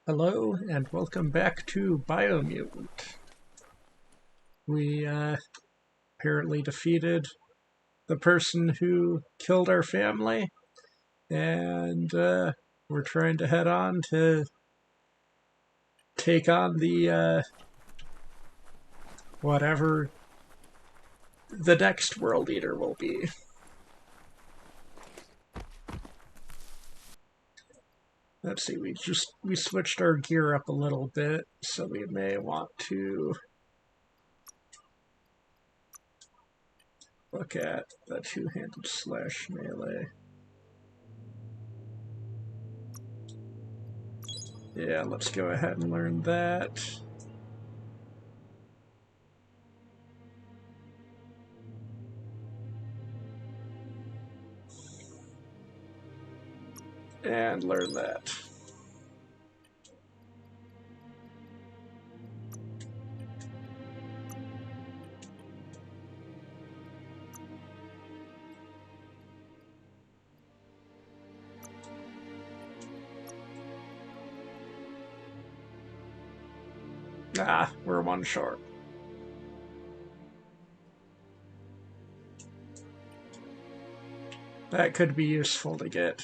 Hello and welcome back to Biomutant. We apparently defeated the person who killed our family, and we're trying to head on to take on the whatever the next world eater will be. Let's see, we switched our gear up a little bit, so we may want to look at the two-handed slash melee. Yeah, let's go ahead and learn that. And learn that. Ah, we're one short. That could be useful to get.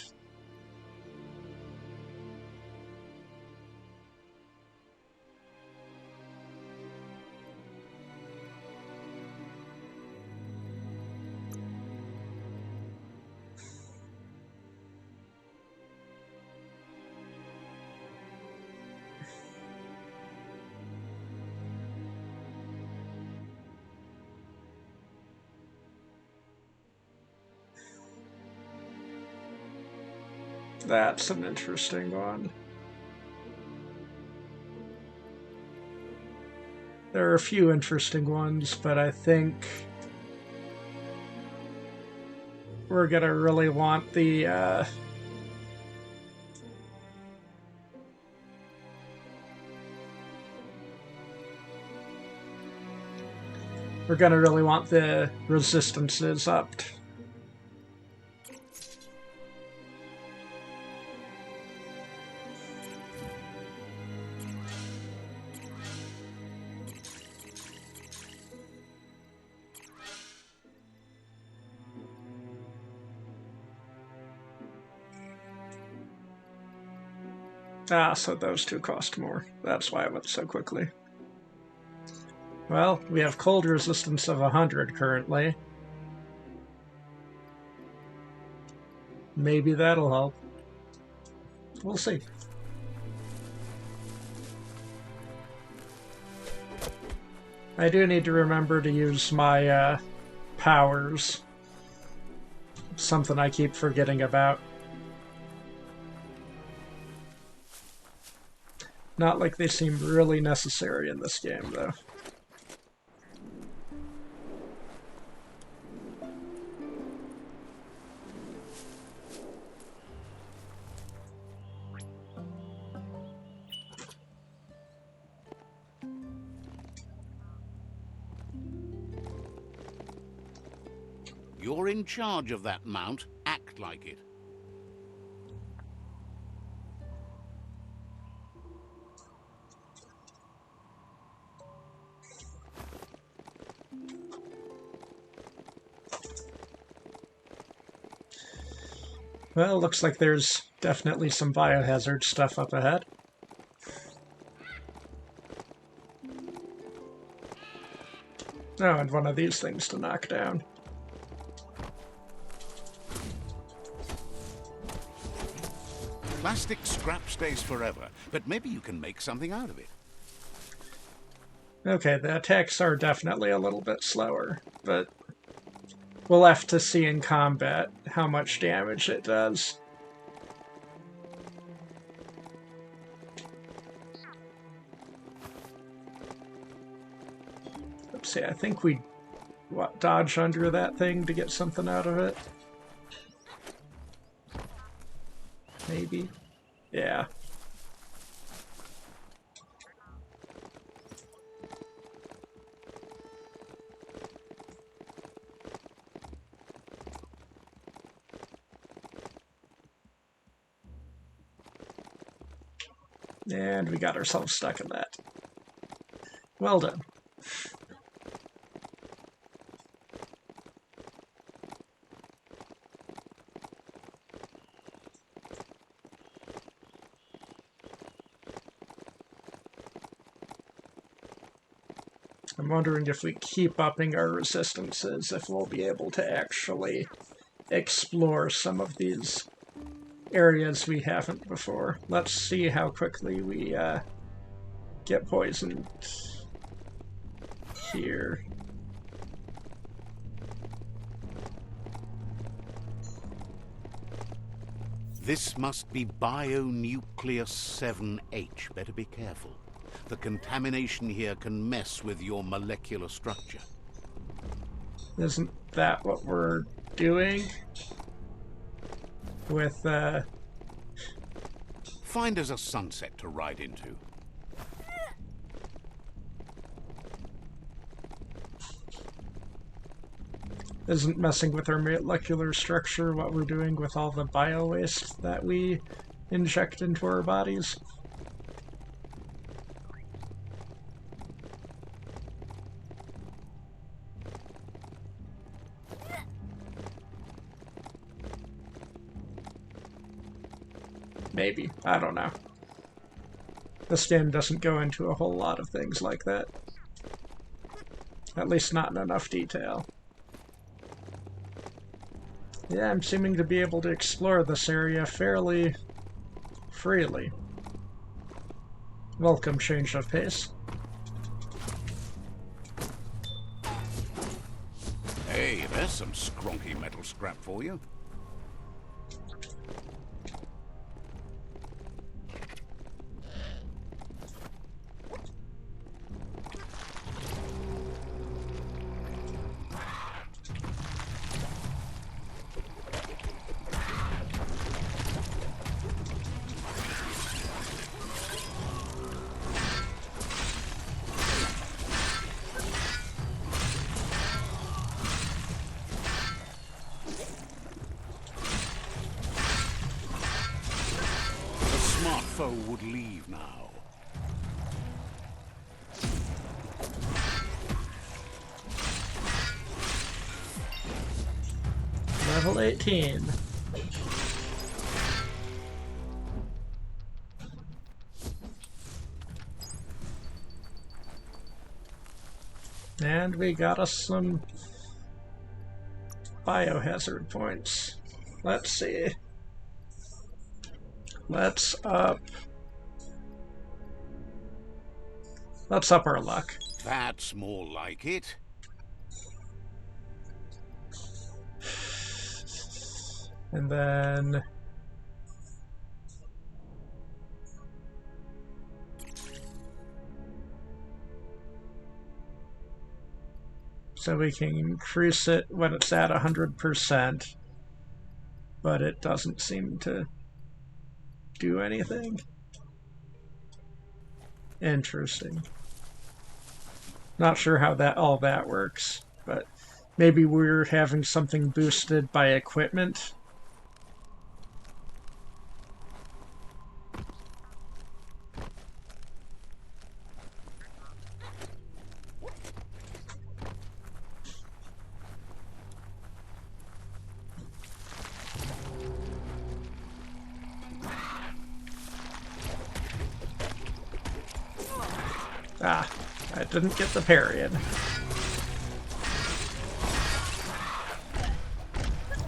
That's an interesting one. There are a few interesting ones, but I think we're gonna really want the resistances upped. Ah, so those two cost more. That's why it went so quickly. Well, we have cold resistance of 100 currently. Maybe that'll help. We'll see. I do need to remember to use my powers. Something I keep forgetting about. Not like they seem really necessary in this game, though. You're in charge of that mount. Act like it. Well, looks like there's definitely some biohazard stuff up ahead. Oh, and one of these things to knock down. Plastic scrap stays forever, but maybe you can make something out of it. Okay, the attacks are definitely a little bit slower, but we'll have to see in combat how much damage it does. Let's see, I think we dodge under that thing to get something out of it. Maybe. Yeah. And we got ourselves stuck in that. Well done. I'm wondering if we keep upping our resistances, if we'll be able to actually explore some of these areas we haven't before. Let's see how quickly we get poisoned here. This must be Bionucleus 7H. Better be careful. The contamination here can mess with your molecular structure. Isn't that what we're doing with Find us a sunset to ride into. isn't messing with our molecular structure what we're doing with all the bio waste that we inject into our bodies? Maybe. I don't know. This game doesn't go into a whole lot of things like that. At least not in enough detail. Yeah, I'm seeming to be able to explore this area fairly freely. Welcome, change of pace. Hey, there's some scronky metal scrap for you. Foe would leave now. Level 18. And we got us some biohazard points. Let's see. Let's up our luck. That's more like it. And then so we can increase it when it's at 100%, but it doesn't seem to do anything. Interesting. Not sure how all that works, but maybe we're having something boosted by equipment. Ah, I didn't get the parry in.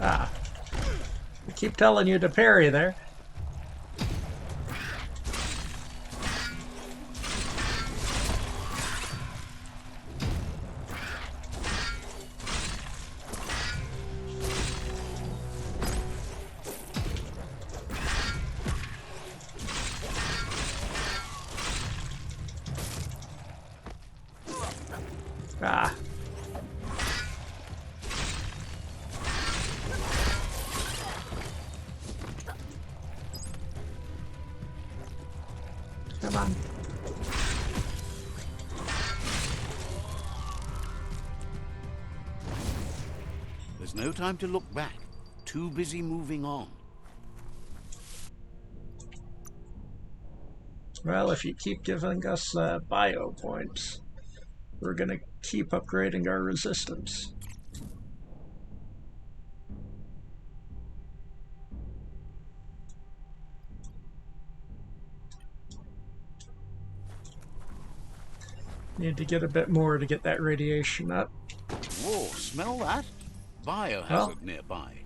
Ah. I keep telling you to parry there. Ah. Come on. There's no time to look back. Too busy moving on. Well, if you keep giving us bio points, we're going to keep upgrading our resistance. Need to get a bit more to get that radiation up. Whoa, smell that? Biohazard Well, nearby.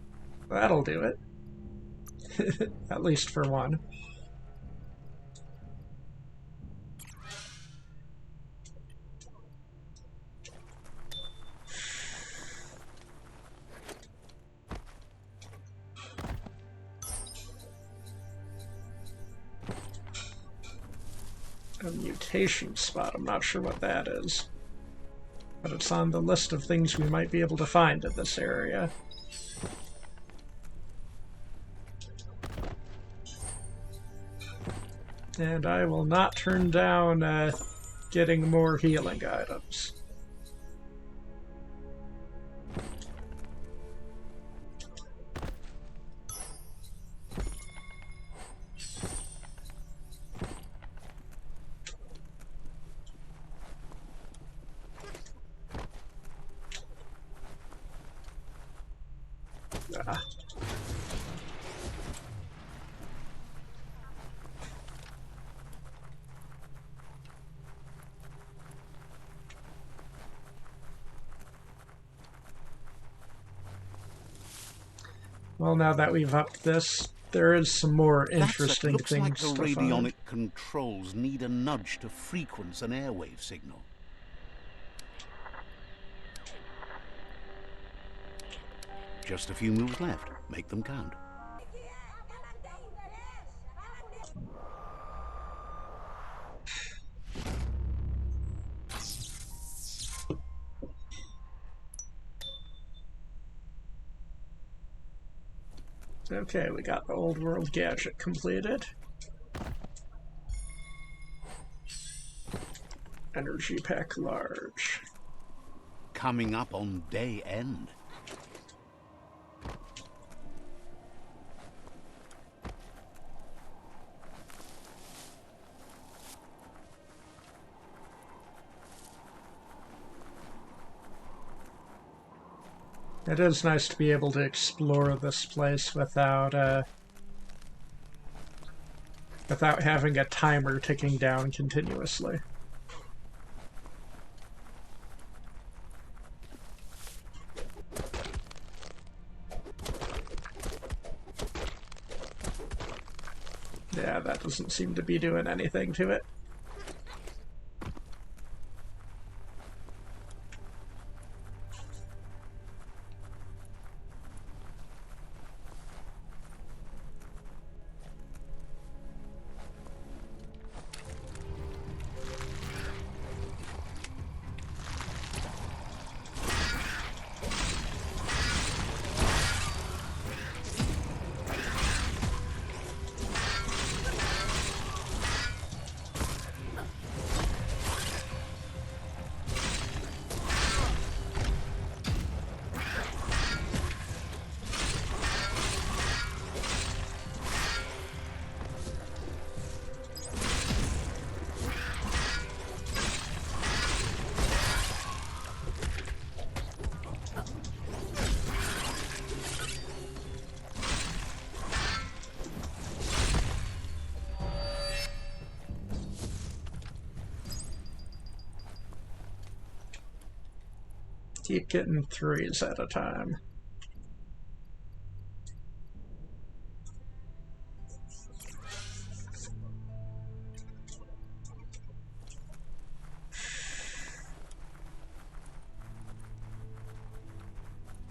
that'll do it. At least for one. A mutation spot. I'm not sure what that is. But it's on the list of things we might be able to find in this area. And I will not turn down getting more healing items. Ah. Well, now that we've upped this, there is some more interesting Looks like things the to find. radionic controls need a nudge to frequency an airwave signal. Just a few moves left. Make them count. Okay, we got the old world gadget completed. Energy pack large. Coming up on day end. It is nice to be able to explore this place without having a timer ticking down continuously. Yeah, that doesn't seem to be doing anything to it. Keep getting 3s at a time.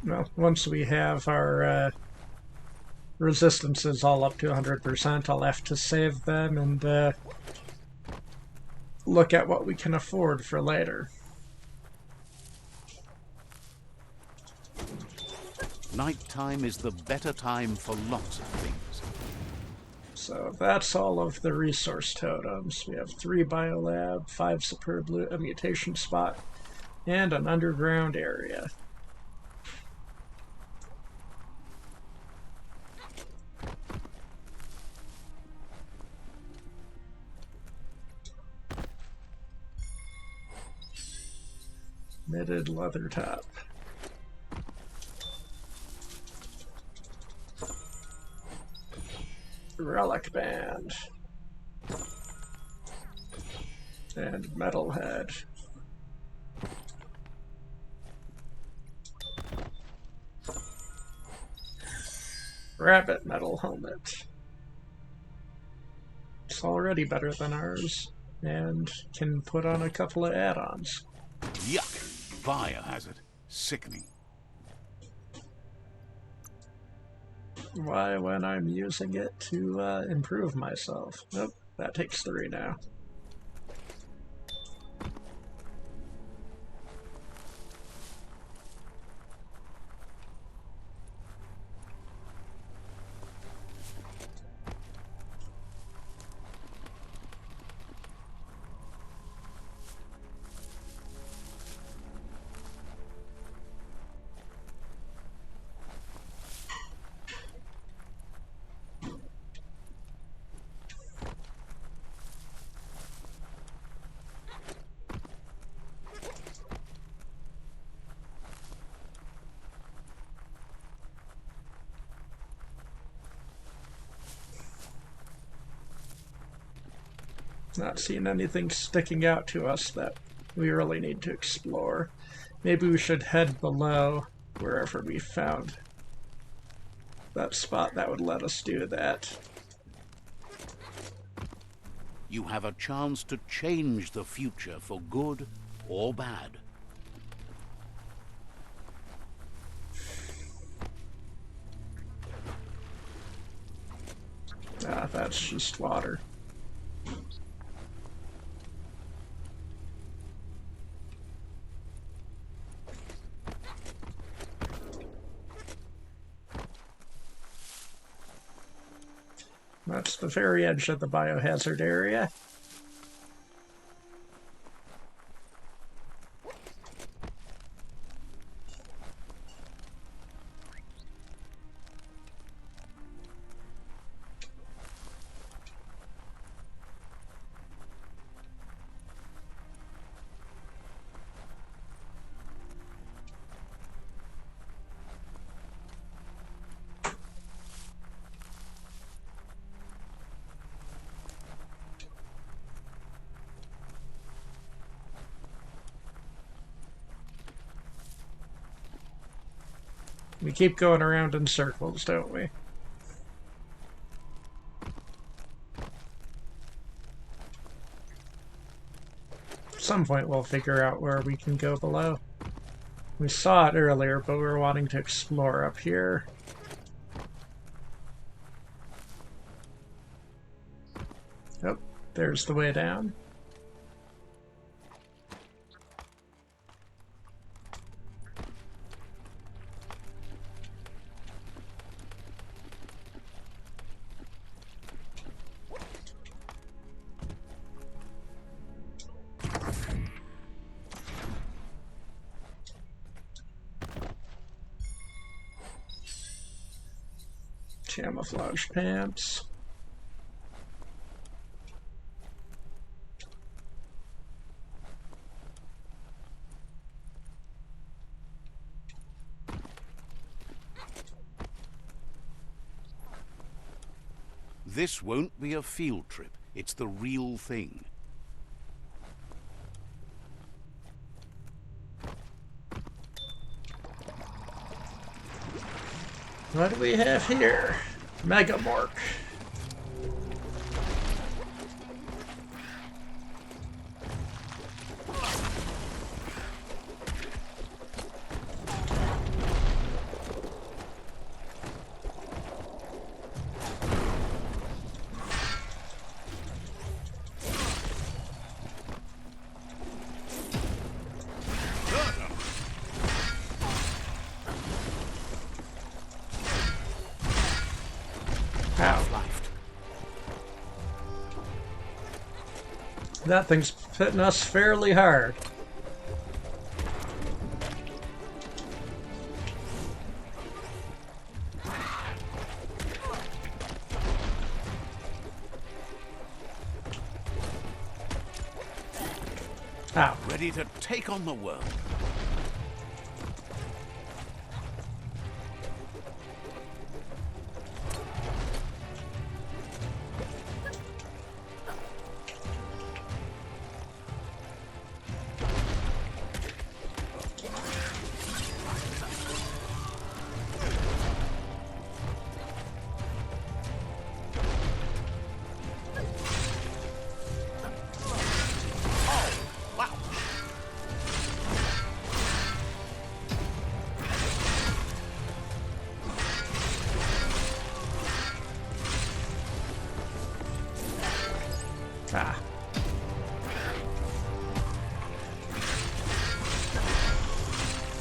Well, once we have our resistances all up to 100%, I'll have to save them and look at what we can afford for later. Nighttime is the better time for lots of things. So that's all of the resource totems. We have 3 biolab, 5 superb loot, a mutation spot, and an underground area. Knitted leather top. Relic band. And metal head. Rabbit metal helmet. It's already better than ours, and can put on a couple of add-ons. Yuck! Biohazard. Sickening. Why, when I'm using it to improve myself? Nope, that takes 3 now. Not seeing anything sticking out to us that we really need to explore. Maybe we should head below wherever we found that spot that would let us do that. You have a chance to change the future for good or bad. Ah, that's just water. That's the very edge of the biohazard area. We keep going around in circles, don't we? At some point we'll figure out where we can go below. We saw it earlier, but we were wanting to explore up here. Oh, there's the way down. Camouflage pants. This won't be a field trip. It's the real thing. What do we have here? Megamorph. That thing's hitting us fairly hard. Ow. Ready to take on the world. Ah.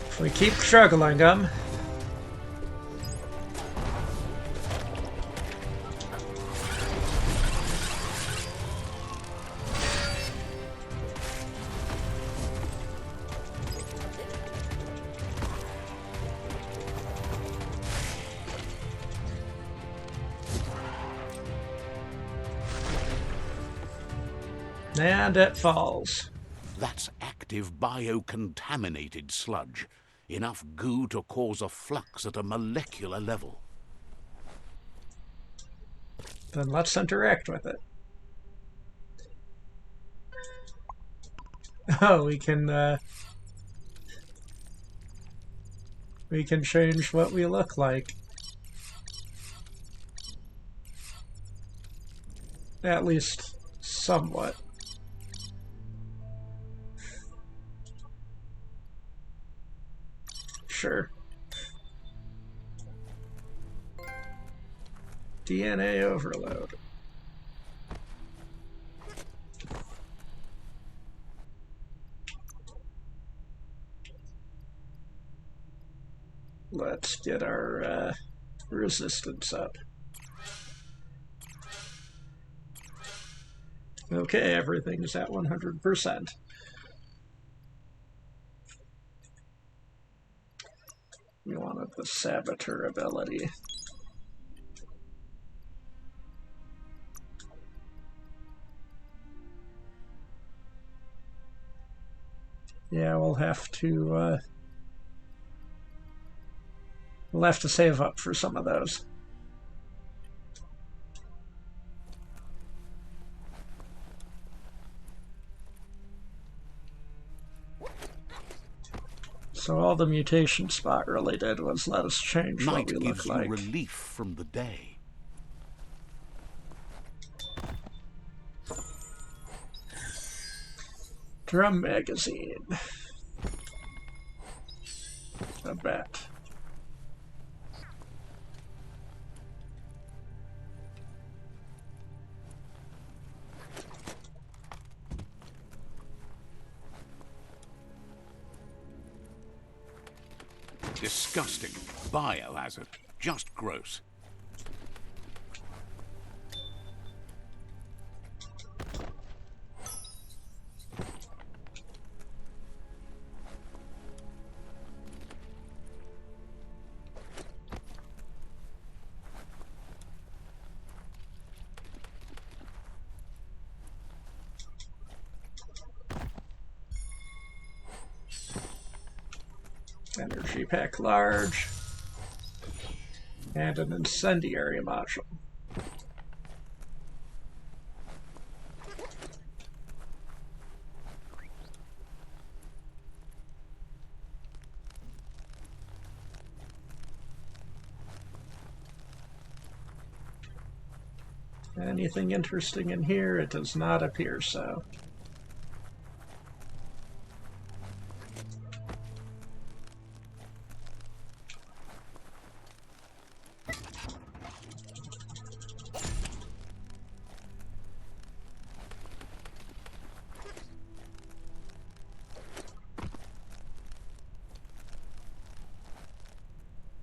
If we keep struggling them. And it falls. That's active biocontaminated sludge. Enough goo to cause a flux at a molecular level. Then let's interact with it. Oh, we can change what we look like. At least somewhat. Sure. DNA overload. Let's get our resistance up. Okay, everything's at 100%. We wanted the saboteur ability. Yeah, we'll have to save up for some of those. So all the mutation spot really did was let us change Night what we gives look you like. relief from the day. Drum magazine. A bat. Disgusting. Biohazard. Just gross. Energy pack large. And an incendiary module. Anything interesting in here? It does not appear so.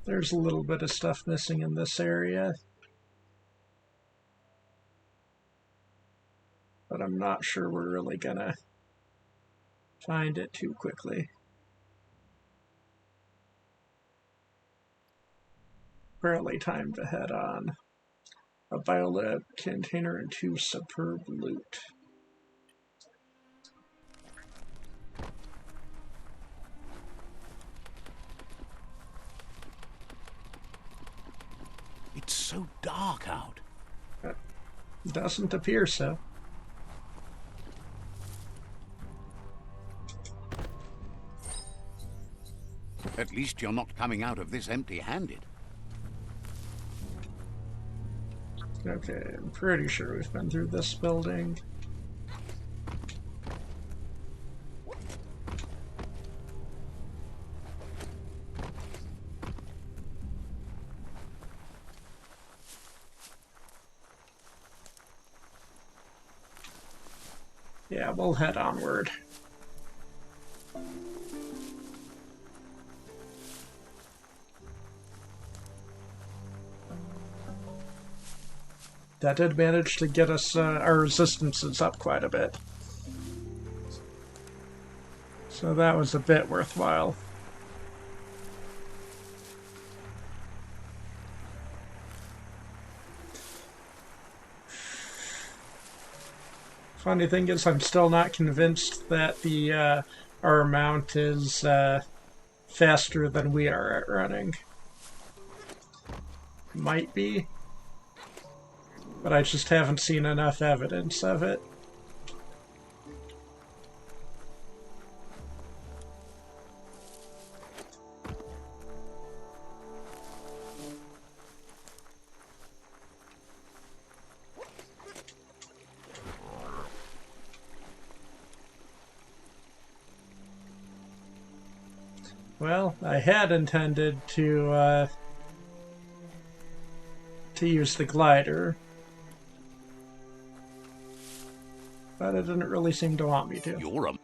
There's a little bit of stuff missing in this area. But I'm not sure we're really gonna find it too quickly. Apparently time to head on. A biolab container and 2 superb loot. It's so dark out. Doesn't appear so. At least you're not coming out of this empty-handed. Okay, I'm pretty sure we've been through this building. Yeah, we'll head onward. That did manage to get us our resistances up quite a bit. So that was a bit worthwhile. Funny thing is, I'm still not convinced that the our mount is faster than we are at running. Might be, but I just haven't seen enough evidence of it. Well, I had intended to use the glider, but it didn't really seem to want me to. You're a...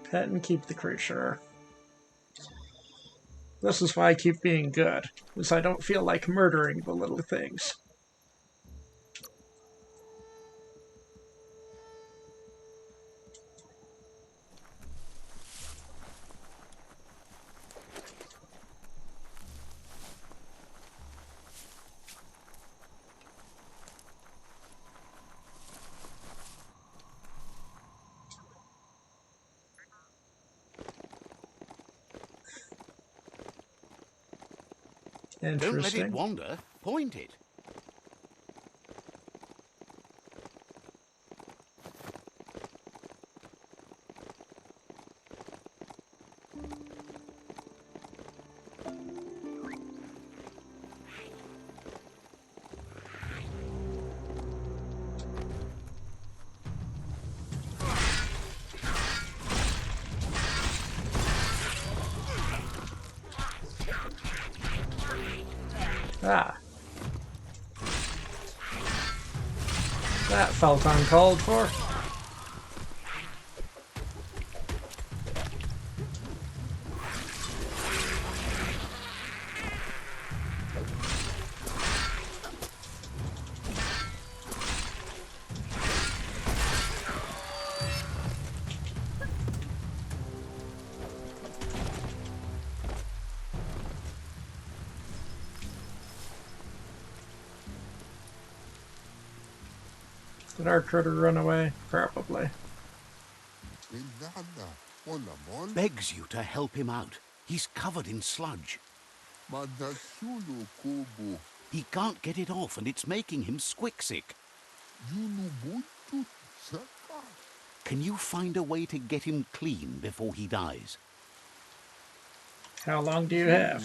Pet and keep the creature. This is why I keep being good, is I don't feel like murdering the little things. Don't let it Interesting. wander. Point it. Ah. That felt uncalled for. Did our critter run away? Probably. Begs you to help him out. He's covered in sludge. He can't get it off and it's making him squick-sick. Can you find a way to get him clean before he dies? How long do you have?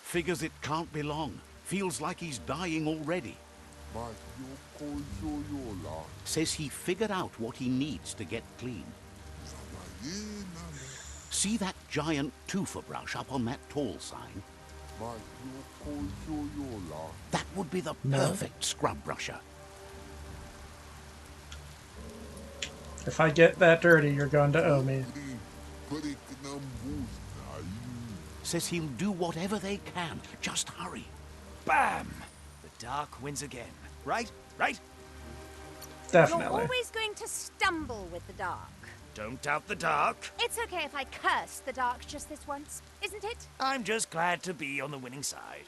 Figures it can't be long. Feels like he's dying already. Says he figured out what he needs to get clean. See that giant twofer brush up on that tall sign? That would be the perfect scrub brusher. If I get that dirty, you're going to owe me. Says he'll do whatever they can. Just hurry. Bam! The dark wins again. Right? Right? Definitely. You're always going to stumble with the dark. Don't doubt the dark. It's okay if I curse the dark just this once, isn't it? I'm just glad to be on the winning side.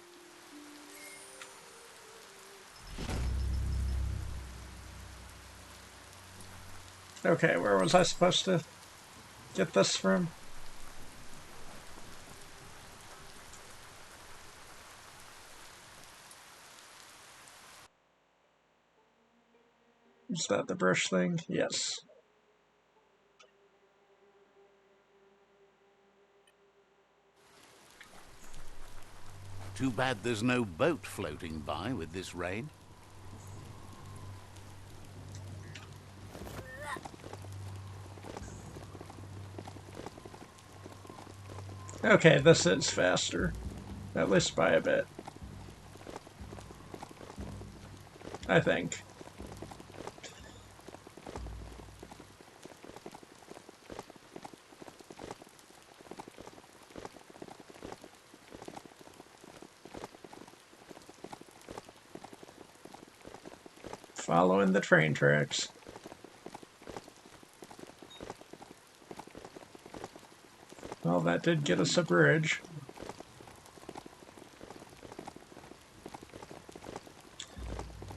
Okay, where was I supposed to get this from? Is that the brush thing? Yes. Too bad there's no boat floating by with this rain. Okay, this is faster. At least by a bit. I think. Following the train tracks. Well, that did get us a bridge.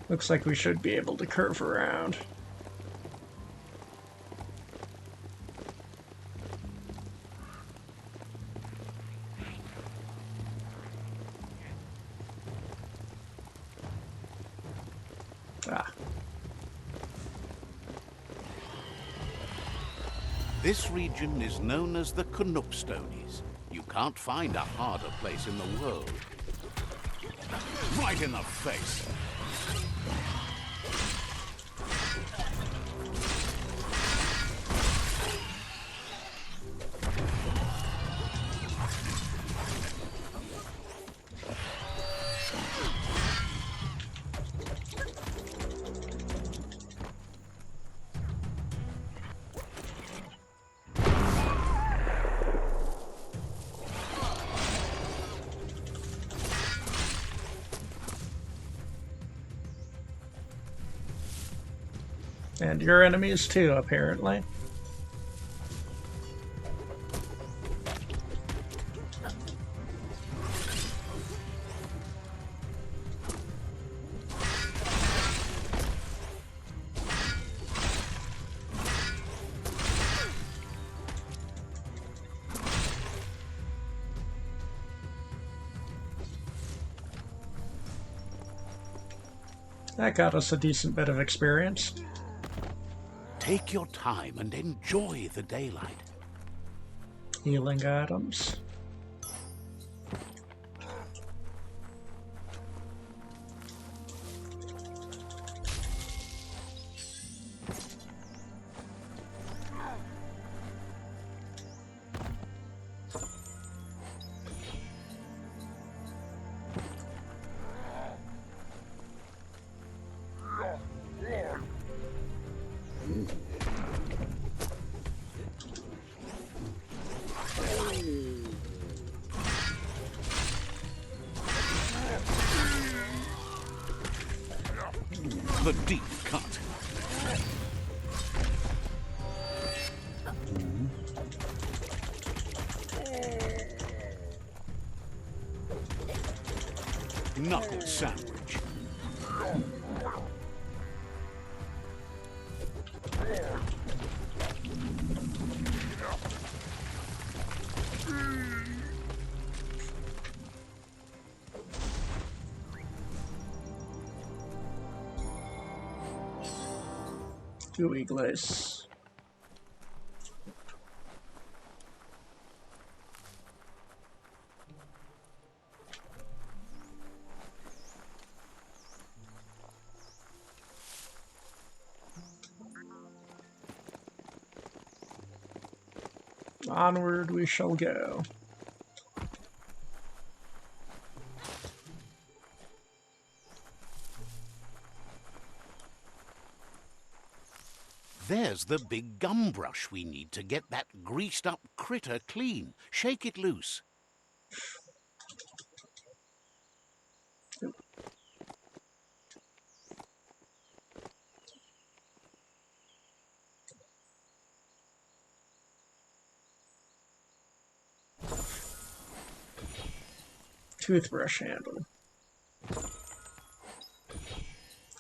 Looks like we should be able to curve around. Ah. This region is known as the Canuckstonies. You can't find a harder place in the world. Right in the face. And your enemies too, apparently. That got us a decent bit of experience. Take your time and enjoy the daylight. Healing items. The deep cut. Knuckle sandwich. Gooey glaze. Onward we shall go. There's the big gum brush we need to get that greased up critter clean. Shake it loose. Toothbrush handle.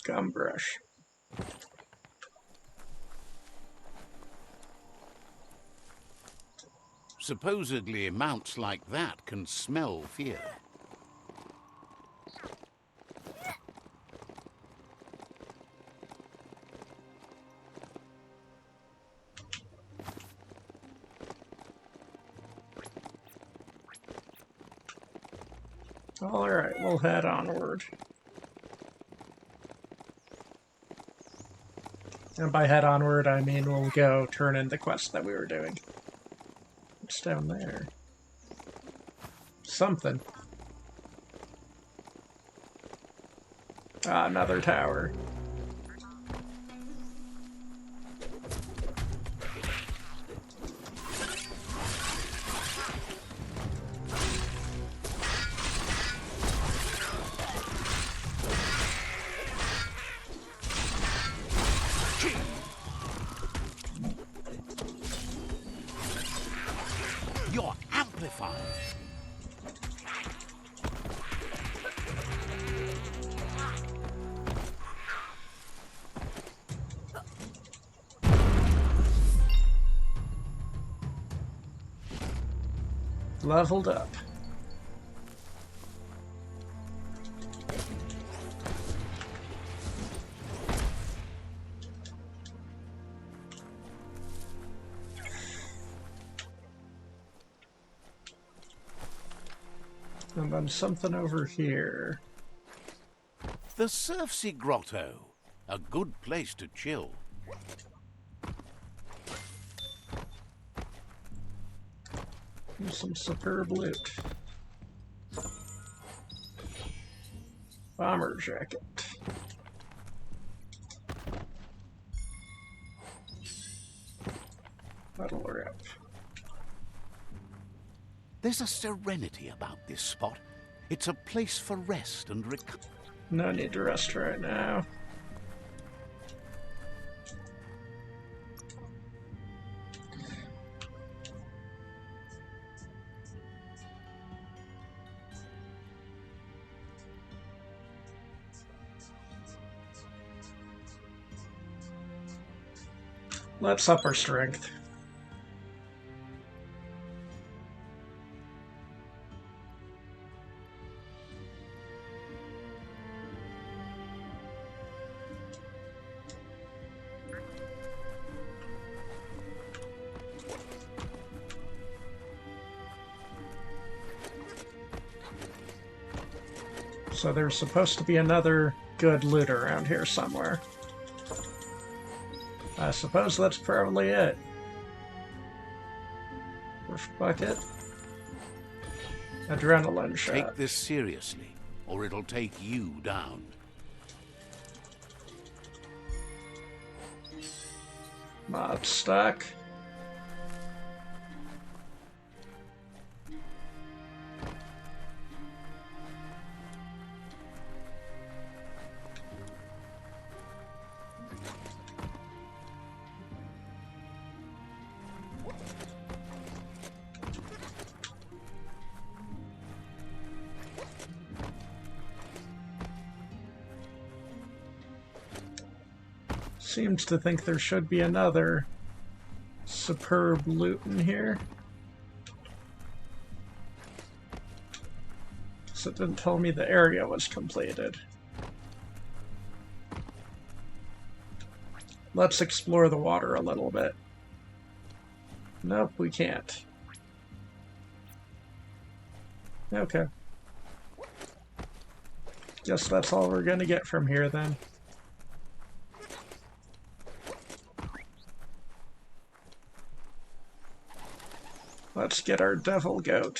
Gum brush. Supposedly mounts like that can smell fear. Alright, we'll head onward. And by head onward, I mean we'll go turn in the quest that we were doing. What's down there? Something. Ah, another tower. Leveled up. And then something over here. The Surfsea Grotto. A good place to chill. And some superb loot. Bomber jacket. Metal wrap. There's a serenity about this spot. It's a place for rest and recovery. No need to rest right now. Let's up our strength. So there's supposed to be another good loot around here somewhere. I suppose that's probably it. Roof bucket. Adrenaline shot. Take this seriously, or it'll take you down. Mod stock. Seems to think there should be another superb loot in here. So it didn't tell me the area was completed. Let's explore the water a little bit. Nope, we can't. Okay. Guess that's all we're gonna get from here then. Let's get our devil goat.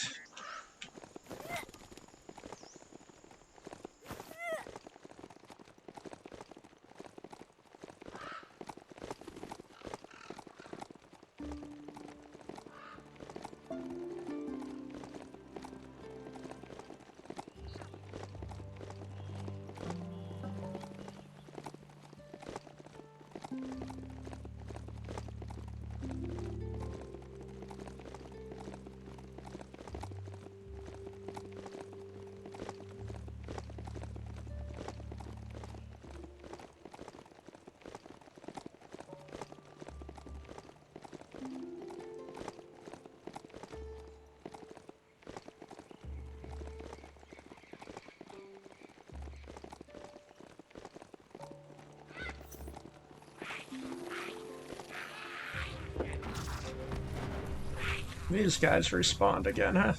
These guys respawned again, huh?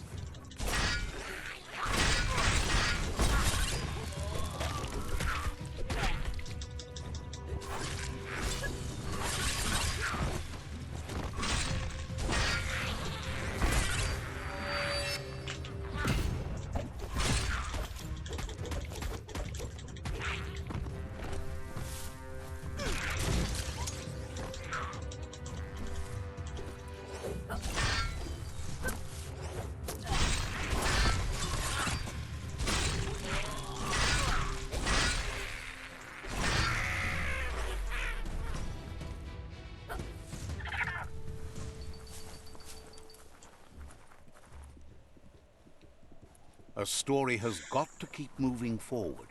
A story has got to keep moving forward.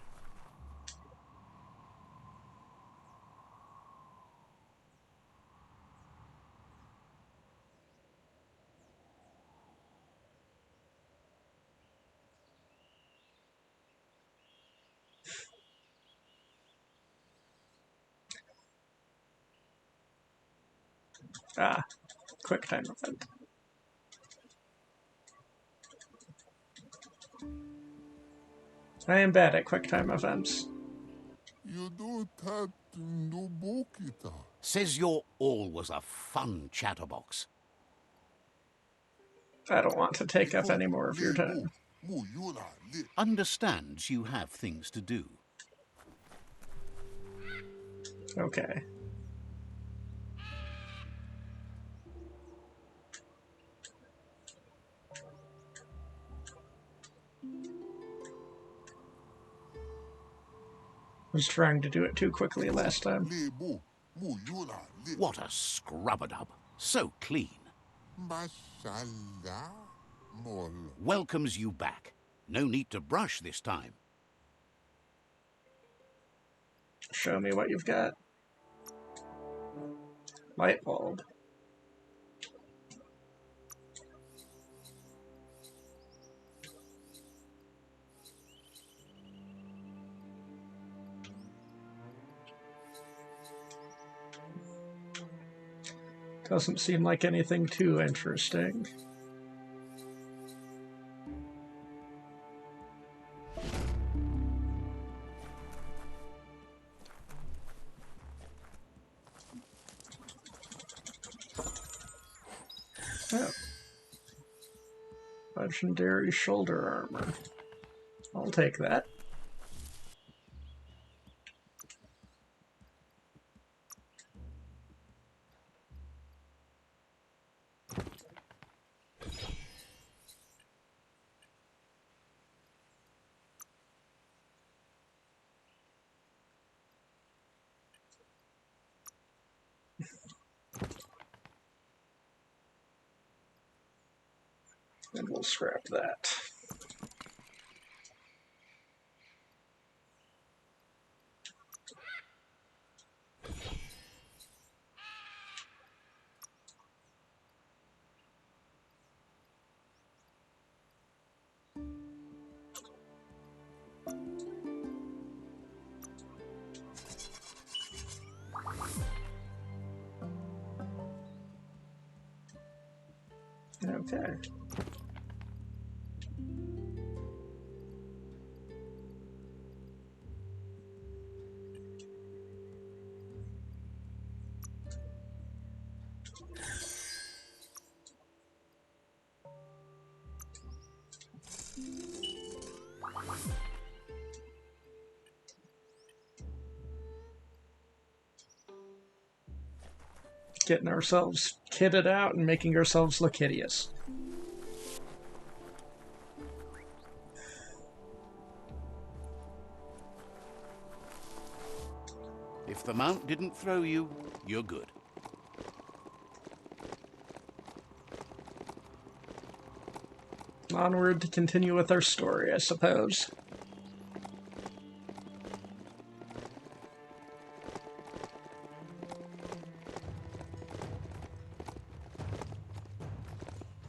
Ah, quick time event. I am bad at quick time events. You do that no bokita. Says you're always a fun chatterbox. I don't want to take up any more of your time. Understands you have things to do. Okay. Was trying to do it too quickly last time. What a scrub-a-dub. So clean. Mashallah, mol. Welcomes you back. No need to brush this time. Show me what you've got. Light bulb. Doesn't seem like anything too interesting. Oh. Legendary shoulder armor. I'll take that. And we'll scrap that. Okay. Getting ourselves kitted out and making ourselves look hideous. If the mount didn't throw you, you're good. Onward to continue with our story, I suppose.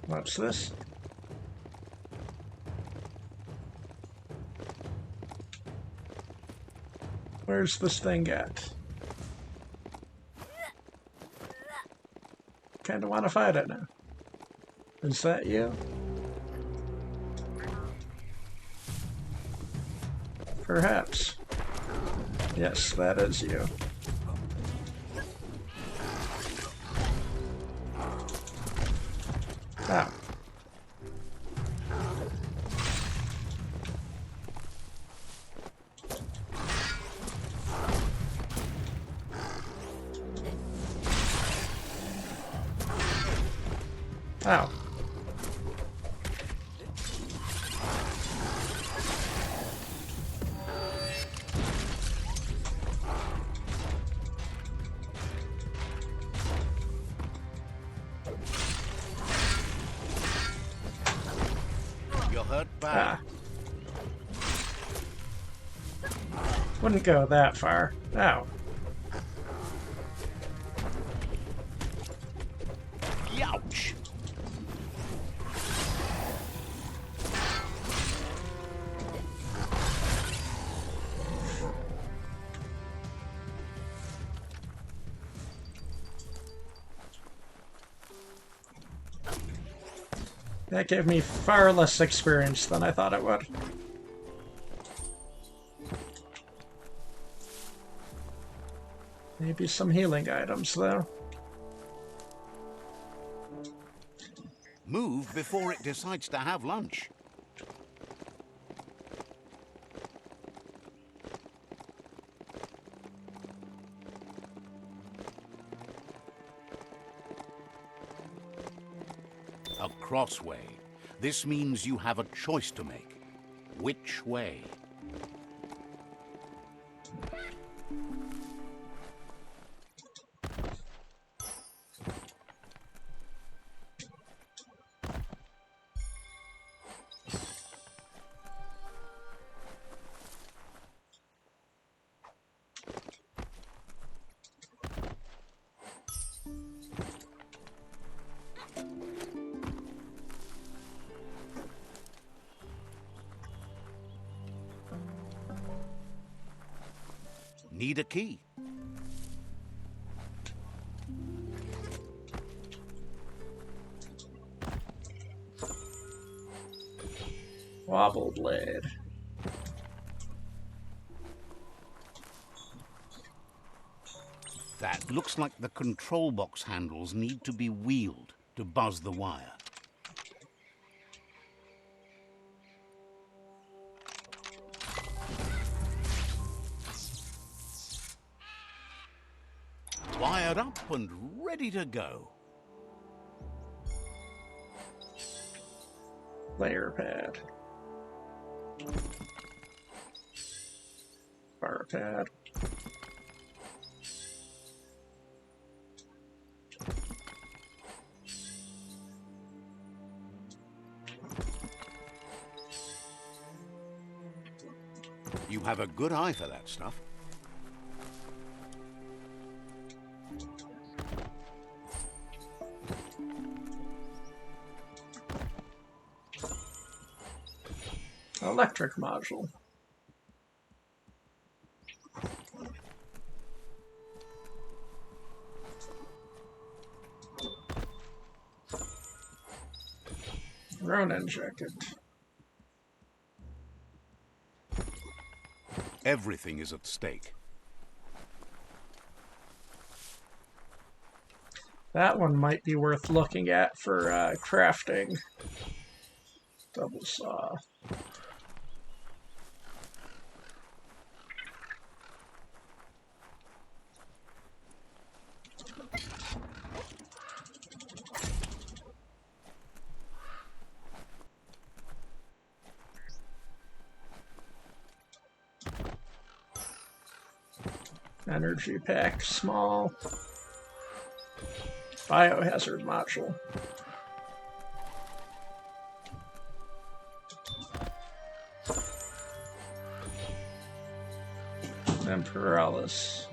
What's this? Where's this thing at? Kinda wanna fight it now. Is that you? Perhaps. Yes, that is you. Ow. Ow. You're hurt bad. Ah. Wouldn't go that far. Ow. Youch! That gave me far less experience than I thought it would. Maybe some healing items, though. Move before it decides to have lunch. A crossway. This means you have a choice to make. Which way? Need a key. Wobble blade. That looks like the control box handles need to be wheeled to buzz the wire. Wired up and ready to go. Layer pad. Bar pad. You have a good eye for that stuff. Electric module. Ronin jacket. Everything is at stake. That one might be worth looking at for crafting. Double saw. Energy pack, small. Biohazard module. Imperalis.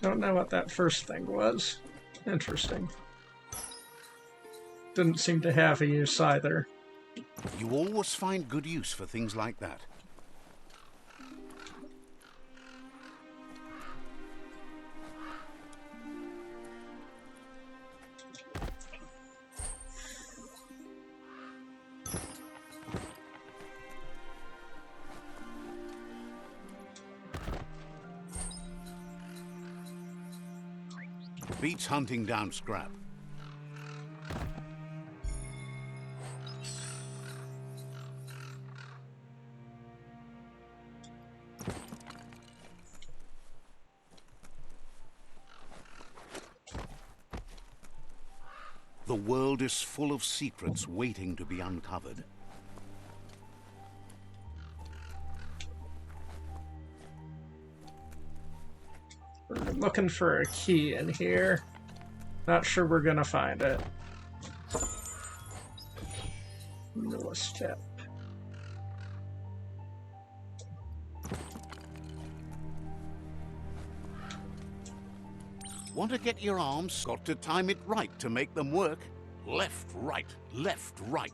Don't know what that first thing was. Interesting. Didn't seem to have a use either. You always find good use for things like that. Beats hunting down scrap. The world is full of secrets waiting to be uncovered. We're looking for a key in here. Not sure we're gonna find it. Stimulus tip. Want to get your arms? Got to time it right to make them work. Left, right, left, right.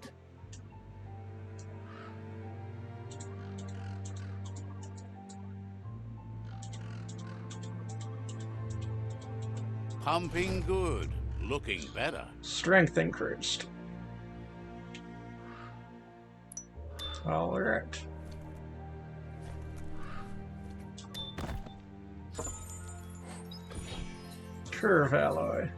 Pumping good. Looking better. Strength increased. All right. Curve alloy.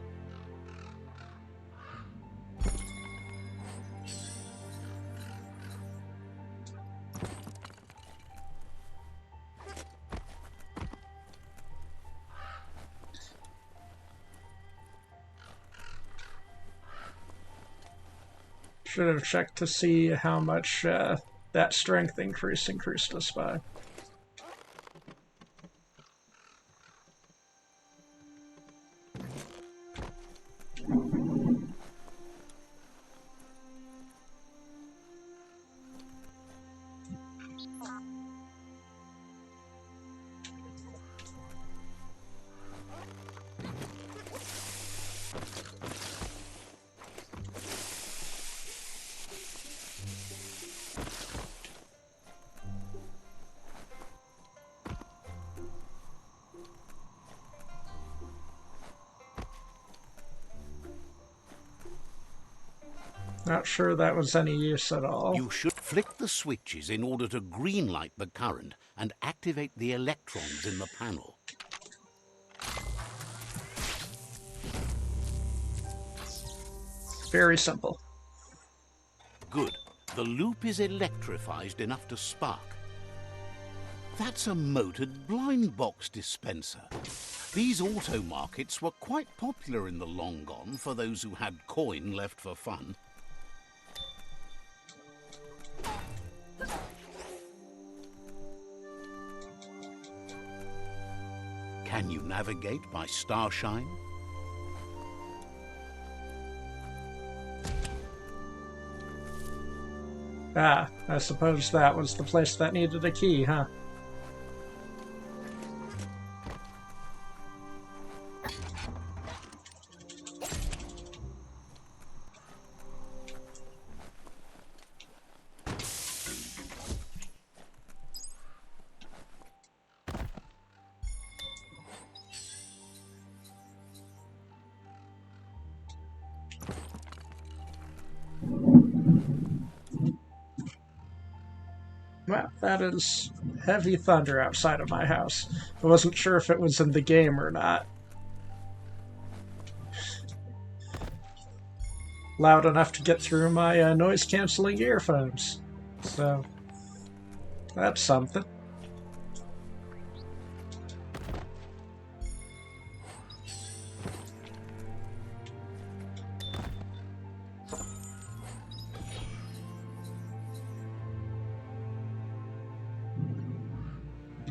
Should have checked to see how much that strength increased us by. Not sure that was any use at all. You should flick the switches in order to greenlight the current and activate the electrons in the panel. Very simple. Good. The loop is electrified enough to spark. That's a motored blind box dispenser. These auto markets were quite popular in the long gone for those who had coin left for fun. Can you navigate by starshine? Ah, I suppose that was the place that needed a key, huh? Well, that is heavy thunder outside of my house. I wasn't sure if it was in the game or not. Loud enough to get through my noise-canceling earphones. So, that's something.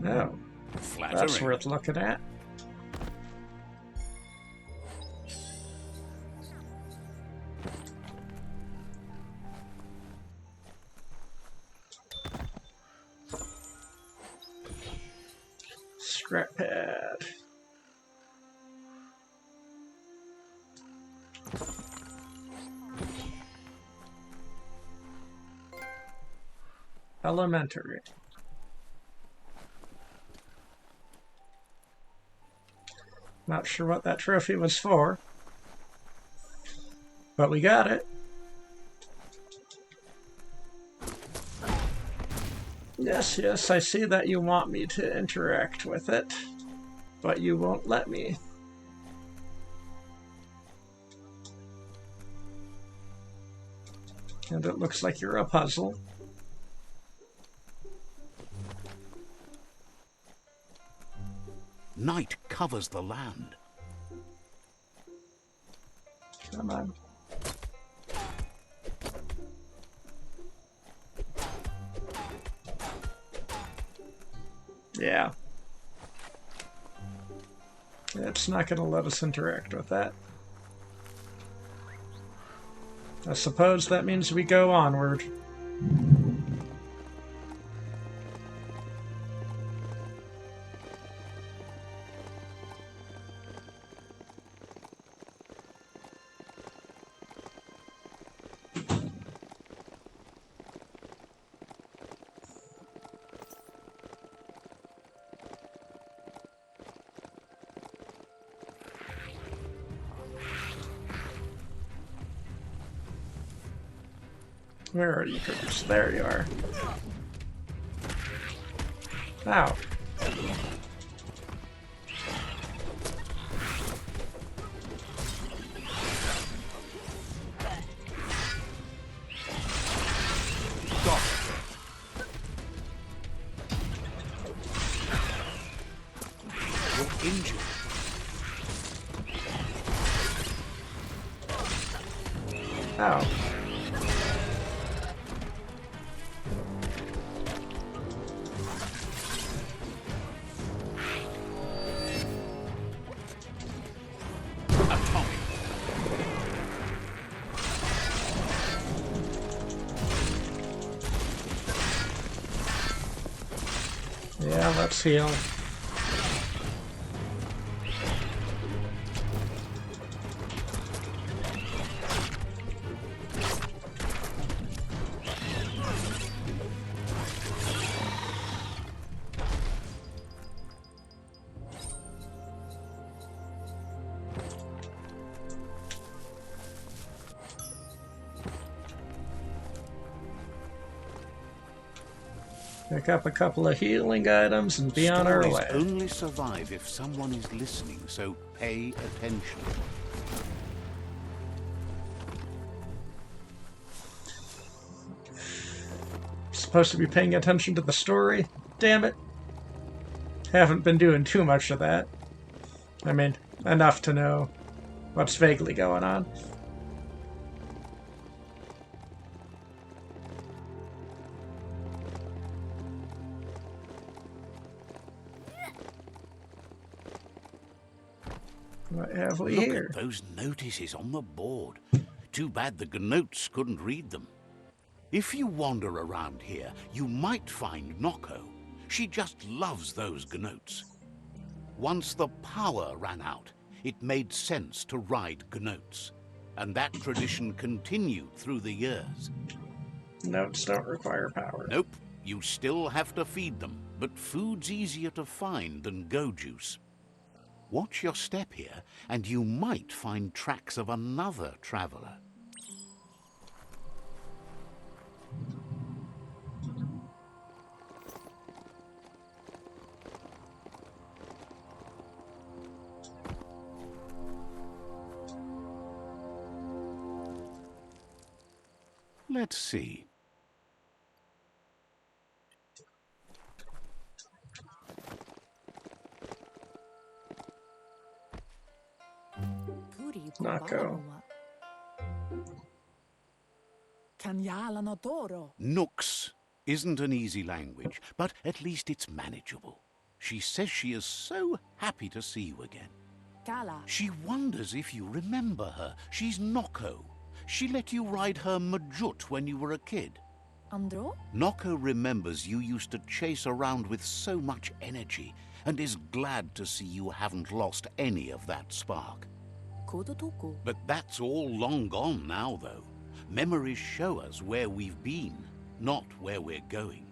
Oh, that's worth looking at. Scrap pad. Elementary. Not sure what that trophy was for, but we got it. Yes, yes, I see that you want me to interact with it, but you won't let me. And it looks like you're a puzzle. Night covers the land. Come on. Yeah. It's not going to let us interact with that. I suppose that means we go onward. Where are you, Curtis? There you are. Ow. You're injured. Ow. Yeah, let's heal. Pick up a couple of healing items and be on our Stories way. only survive if someone is listening, so pay attention. Supposed to be paying attention to the story? Damn it. Haven't been doing too much of that. I mean, enough to know what's vaguely going on. What have we Look here? at those notices on the board. Too bad the Gnotes couldn't read them. If you wander around here, you might find Noko. She just loves those Gnotes. Once the power ran out, it made sense to ride Gnotes. And that tradition continued through the years. Notes don't require power. Nope, you still have to feed them, but food's easier to find than go juice. Watch your step here, and you might find tracks of another traveler. Let's see. Nako. Nooks isn't an easy language, but at least it's manageable. She says she is so happy to see you again. She wonders if you remember her. She's Noko. She let you ride her Majut when you were a kid. Noko remembers you used to chase around with so much energy and is glad to see you haven't lost any of that spark. But that's all long gone now, though. Memories show us where we've been, not where we're going.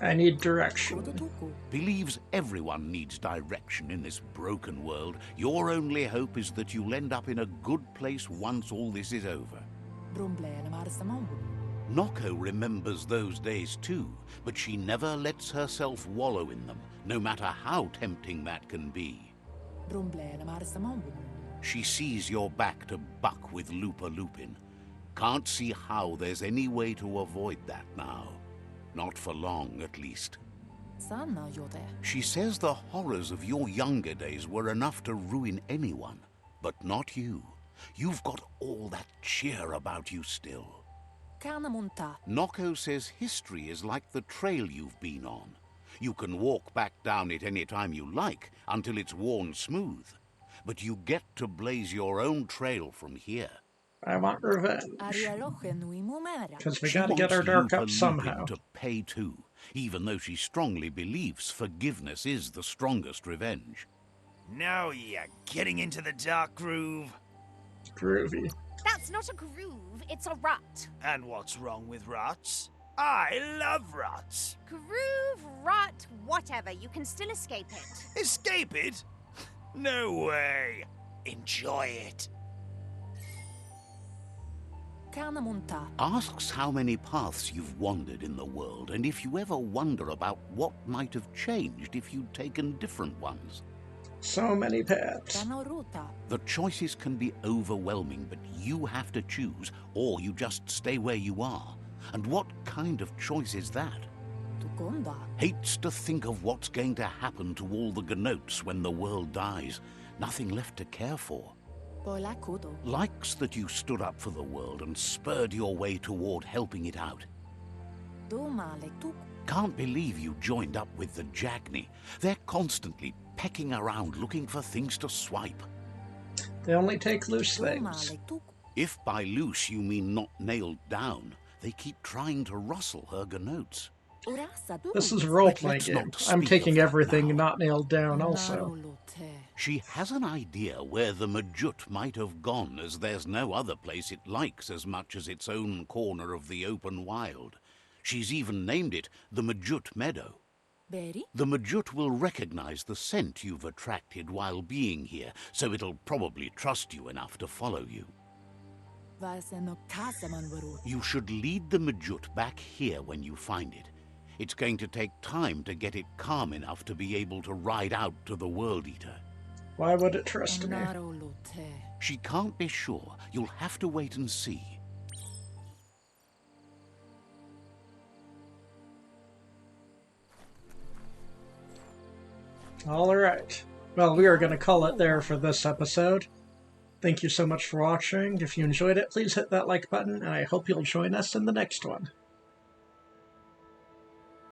I need direction. Believes everyone needs direction in this broken world. Your only hope is that you'll end up in a good place once all this is over. Noko remembers those days too, but she never lets herself wallow in them, no matter how tempting that can be. She sees you're back to buck with Lupa Lupin. Can't see how there's any way to avoid that now. Not for long, at least. She says the horrors of your younger days were enough to ruin anyone, but not you. You've got all that cheer about you still. Noko says history is like the trail you've been on. You can walk back down it any time you like, until it's worn smooth. but you get to blaze your own trail from here. I want revenge. Because we She gotta get wants our dark Lupa up somehow. Lupin to pay too, even though she strongly believes forgiveness is the strongest revenge. Now you're getting into the dark groove. Groovy. That's not a groove, it's a rut. And what's wrong with ruts? I love ruts. Groove, rut, whatever. You can still escape it. Escape it? No way. Enjoy it. Asks how many paths you've wandered in the world, and if you ever wonder about what might have changed if you'd taken different ones. So many paths. The choices can be overwhelming, but you have to choose, or you just stay where you are. And what kind of choice is that? Hates to think of what's going to happen to all the Gnotes when the world dies. Nothing left to care for. Likes that you stood up for the world and spurred your way toward helping it out. Can't believe you joined up with the Jagni. They're constantly pecking around looking for things to swipe. They only take loose things. If by loose you mean not nailed down, they keep trying to rustle her Gnotes. This is a role-playing Let's game. not I'm speak taking of that everything now. not nailed down also. She has an idea where the Majut might have gone, as there's no other place it likes as much as its own corner of the open wild. She's even named it the Majut Meadow. The Majut will recognize the scent you've attracted while being here, so it'll probably trust you enough to follow you. You should lead the Majut back here when you find it. It's going to take time to get it calm enough to be able to ride out to the World Eater. Why would it trust me? She can't be sure. You'll have to wait and see. Alright. Well, we are going to call it there for this episode. Thank you so much for watching. If you enjoyed it, please hit that like button, and I hope you'll join us in the next one.